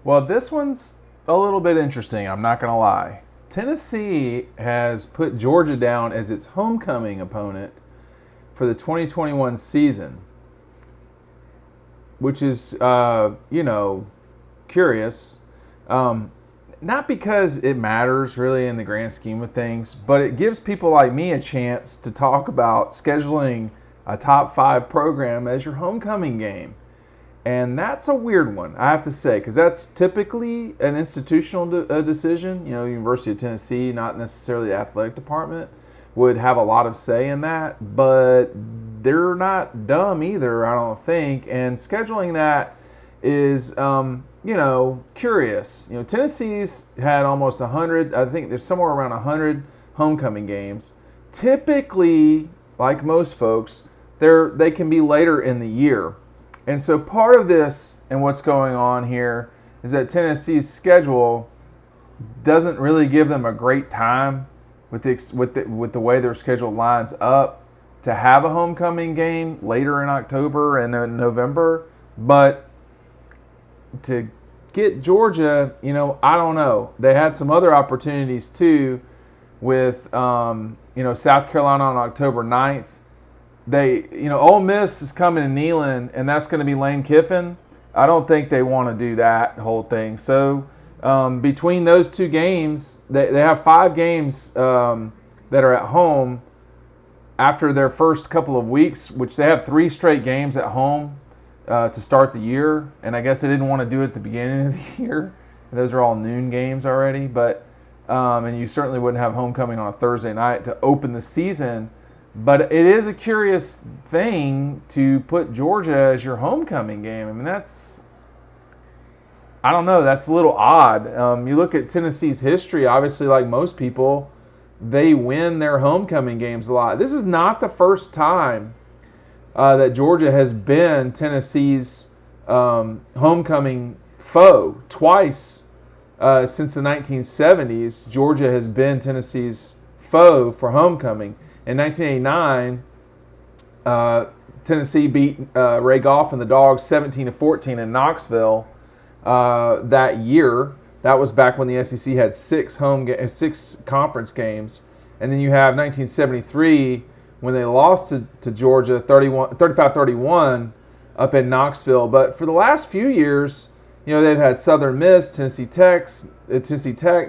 Well, this one's a little bit interesting, I'm not going to lie. Tennessee has put Georgia down as its homecoming opponent for the 2021 season, which is, curious. Um, Not because it matters really in the grand scheme of things, but it gives people like me a chance to talk about scheduling a top five program as your homecoming game. And that's a weird one, I have to say, because that's typically an institutional decision. University of Tennessee, not necessarily the athletic department, would have a lot of say in that, but they're not dumb either, I don't think. And scheduling that is, curious. Tennessee's had almost 100, I think there's somewhere around 100 homecoming games. Typically, like most folks, they can be later in the year. And so part of this and what's going on here is that Tennessee's schedule doesn't really give them a great time with the way their schedule lines up to have a homecoming game later in October and in November. But to get Georgia, I don't know. They had some other opportunities too with, South Carolina on October 9th. Ole Miss is coming to Neyland, and that's going to be Lane Kiffin. I don't think they want to do that whole thing. So between those two games, they have 5 games that are at home after their first couple of weeks, which they have 3 straight games at home to start the year. And I guess they didn't want to do it at the beginning of the year. Those are all noon games already. But and you certainly wouldn't have homecoming on a Thursday night to open the season. But it is a curious thing to put Georgia as your homecoming game. I mean, I don't know, that's a little odd. You look at Tennessee's history, obviously, like most people, they win their homecoming games a lot. This is not the first time that Georgia has been Tennessee's homecoming foe. Twice since the 1970s, Georgia has been Tennessee's foe for homecoming. In 1989, Tennessee beat Ray Goff and the Dogs 17-14 in Knoxville that year. That was back when the SEC had 6 conference games. And then you have 1973 when they lost to Georgia 35-31 up in Knoxville. But for the last few years, they've had Southern Miss, Tennessee Tech,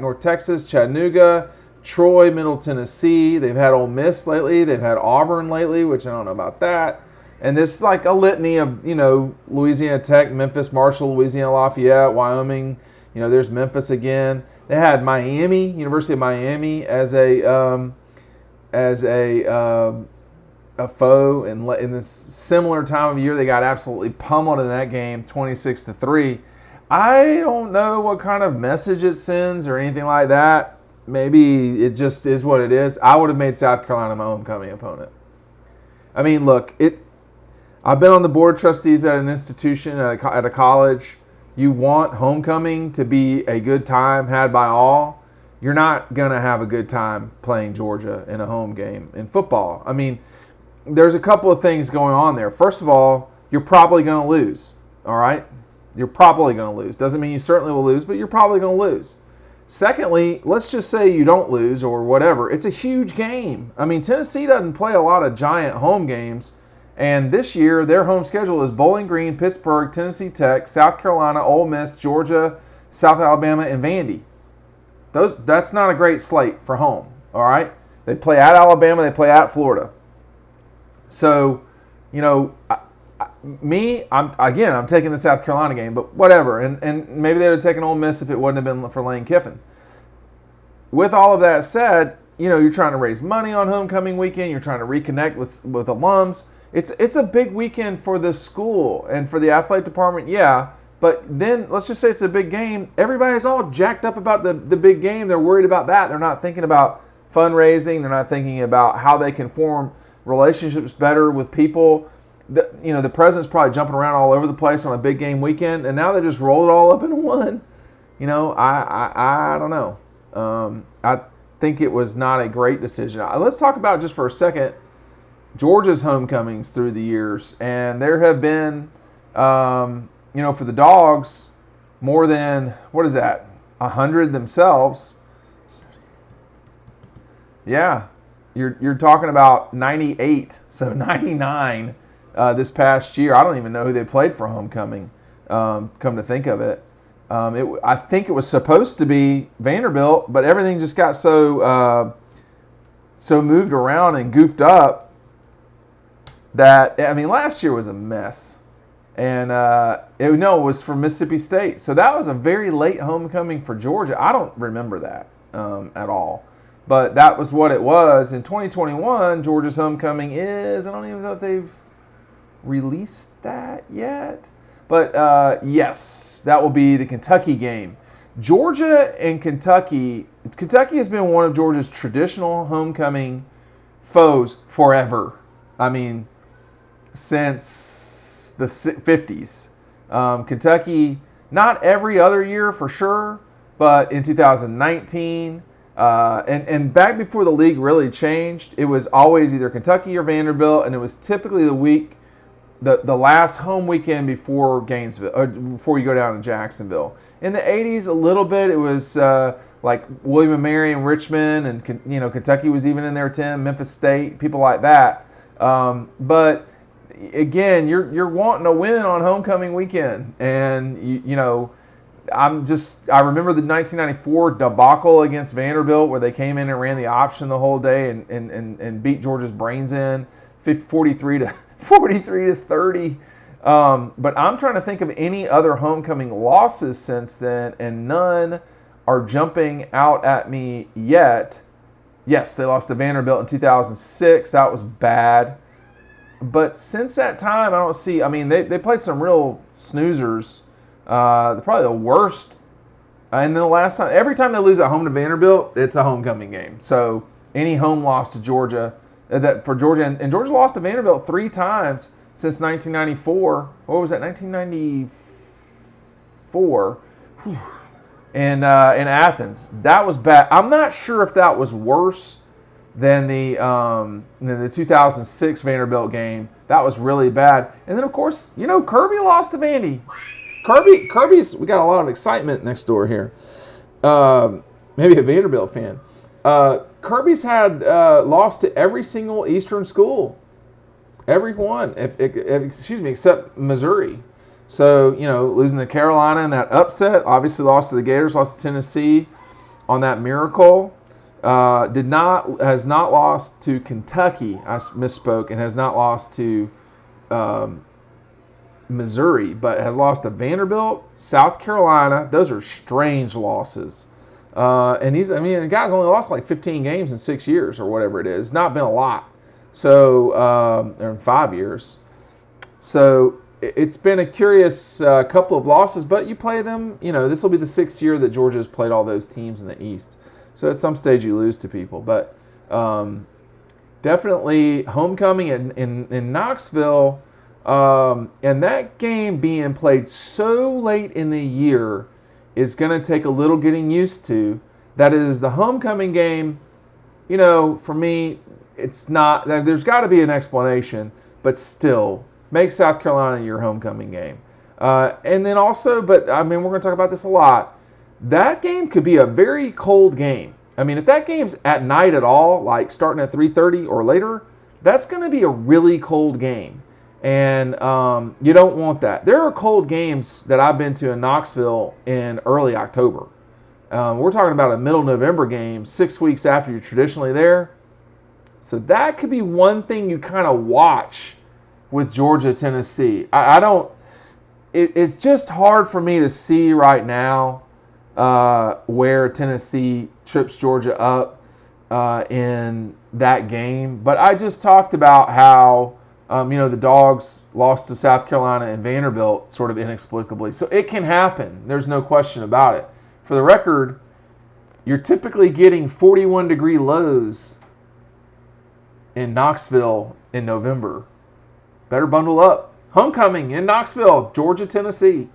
North Texas, Chattanooga, Troy, Middle Tennessee. They've had Ole Miss lately. They've had Auburn lately, which I don't know about that. And there's like a litany of, Louisiana Tech, Memphis, Marshall, Louisiana Lafayette, Wyoming. There's Memphis again. They had Miami, University of Miami, as a foe. In this similar time of year, they got absolutely pummeled in that game, 26-3. I don't know what kind of message it sends or anything like that. Maybe it just is what it is. I would have made South Carolina my homecoming opponent. I mean, look, I've been on the board of trustees at an institution, at a college. You want homecoming to be a good time had by all. You're not going to have a good time playing Georgia in a home game in football. I mean, there's a couple of things going on there. First of all, you're probably going to lose, all right? You're probably going to lose. Doesn't mean you certainly will lose, but you're probably going to lose. Secondly, let's just say you don't lose or whatever. It's a huge game. I mean, Tennessee doesn't play a lot of giant home games. And this year, their home schedule is Bowling Green, Pittsburgh, Tennessee Tech, South Carolina, Ole Miss, Georgia, South Alabama, and Vandy. That's not a great slate for home, all right? They play at Alabama. They play at Florida. So, I'm taking the South Carolina game, but whatever. And maybe they would have taken Ole Miss if it wouldn't have been for Lane Kiffin. With all of that said, you're trying to raise money on homecoming weekend. You're trying to reconnect with alums. It's a big weekend for the school and for the athletic department, yeah. But then let's just say it's a big game. Everybody's all jacked up about the big game. They're worried about that. They're not thinking about fundraising. They're not thinking about how they can form relationships better with people. The president's probably jumping around all over the place on a big game weekend, and now they just roll it all up into one. I don't know. I think it was not a great decision. Let's talk about just for a second Georgia's homecomings through the years, and there have been, for the Dogs, more than, what is that, 100 themselves. Yeah, you're talking about 98, so 99 this past year. I don't even know who they played for homecoming. Come to think of it, I think it was supposed to be Vanderbilt, but everything just got so moved around and goofed up that, I mean, last year was a mess. And it was for Mississippi State. So that was a very late homecoming for Georgia. I don't remember that at all. But that was what it was. In 2021, Georgia's homecoming is, I don't even know if they've released that yet. But yes, that will be the Kentucky game. Georgia and Kentucky. Kentucky has been one of Georgia's traditional homecoming foes forever. I mean, since the 50s. Kentucky, not every other year for sure, but in 2019, and back before the league really changed, it was always either Kentucky or Vanderbilt, and it was typically the last home weekend before Gainesville, or before you go down to Jacksonville. In the 80s, a little bit, it was like William & Mary and Richmond, and Kentucky was even in there, Memphis State, people like that. But again, you're wanting to win on homecoming weekend, and I remember the 1994 debacle against Vanderbilt where they came in and ran the option the whole day and beat Georgia's brains in 43 to 30. But I'm trying to think of any other homecoming losses since then, and none are jumping out at me yet. Yes, they lost to Vanderbilt in 2006. That was bad. But since that time, I don't see. I mean, they played some real snoozers. Probably the worst. And then the last time, every time they lose at home to Vanderbilt, it's a homecoming game. So any home loss to Georgia, for Georgia, and Georgia lost to Vanderbilt 3 times since 1994. What was that? 1994. In Athens. That was bad. I'm not sure if that was worse than the 2006 Vanderbilt game. That was really bad. And then, of course, Kirby lost to Vandy. Kirby's, we got a lot of excitement next door here. Maybe a Vanderbilt fan. Kirby's had lost to every single Eastern school. Every one. Except Missouri. So, losing to Carolina in that upset, obviously lost to the Gators, lost to Tennessee on that miracle. Has not lost to Kentucky. I misspoke, and has not lost to Missouri, but has lost to Vanderbilt, South Carolina. Those are strange losses. And the guy's only lost like 15 games in 6 years or whatever it is. It's not been a lot. So, in 5 years. So it's been a curious couple of losses, but you play them. This will be the 6th year that Georgia has played all those teams in the East. So at some stage you lose to people, but definitely homecoming in Knoxville, and that game being played so late in the year is going to take a little getting used to. That is the homecoming game. For me, it's not. There's got to be an explanation, but still, make South Carolina your homecoming game. And then also, we're going to talk about this a lot. That game could be a very cold game. I mean, if that game's at night at all, like starting at 3:30 or later, that's going to be a really cold game. And you don't want that. There are cold games that I've been to in Knoxville in early October. We're talking about a middle November game, 6 weeks after you're traditionally there. So that could be one thing you kind of watch with Georgia, Tennessee. It's just hard for me to see right now where Tennessee trips Georgia up in that game. But I just talked about how, the Dogs lost to South Carolina and Vanderbilt sort of inexplicably. So it can happen. There's no question about it. For the record, you're typically getting 41-degree lows in Knoxville in November. Better bundle up. Homecoming in Knoxville, Georgia, Tennessee.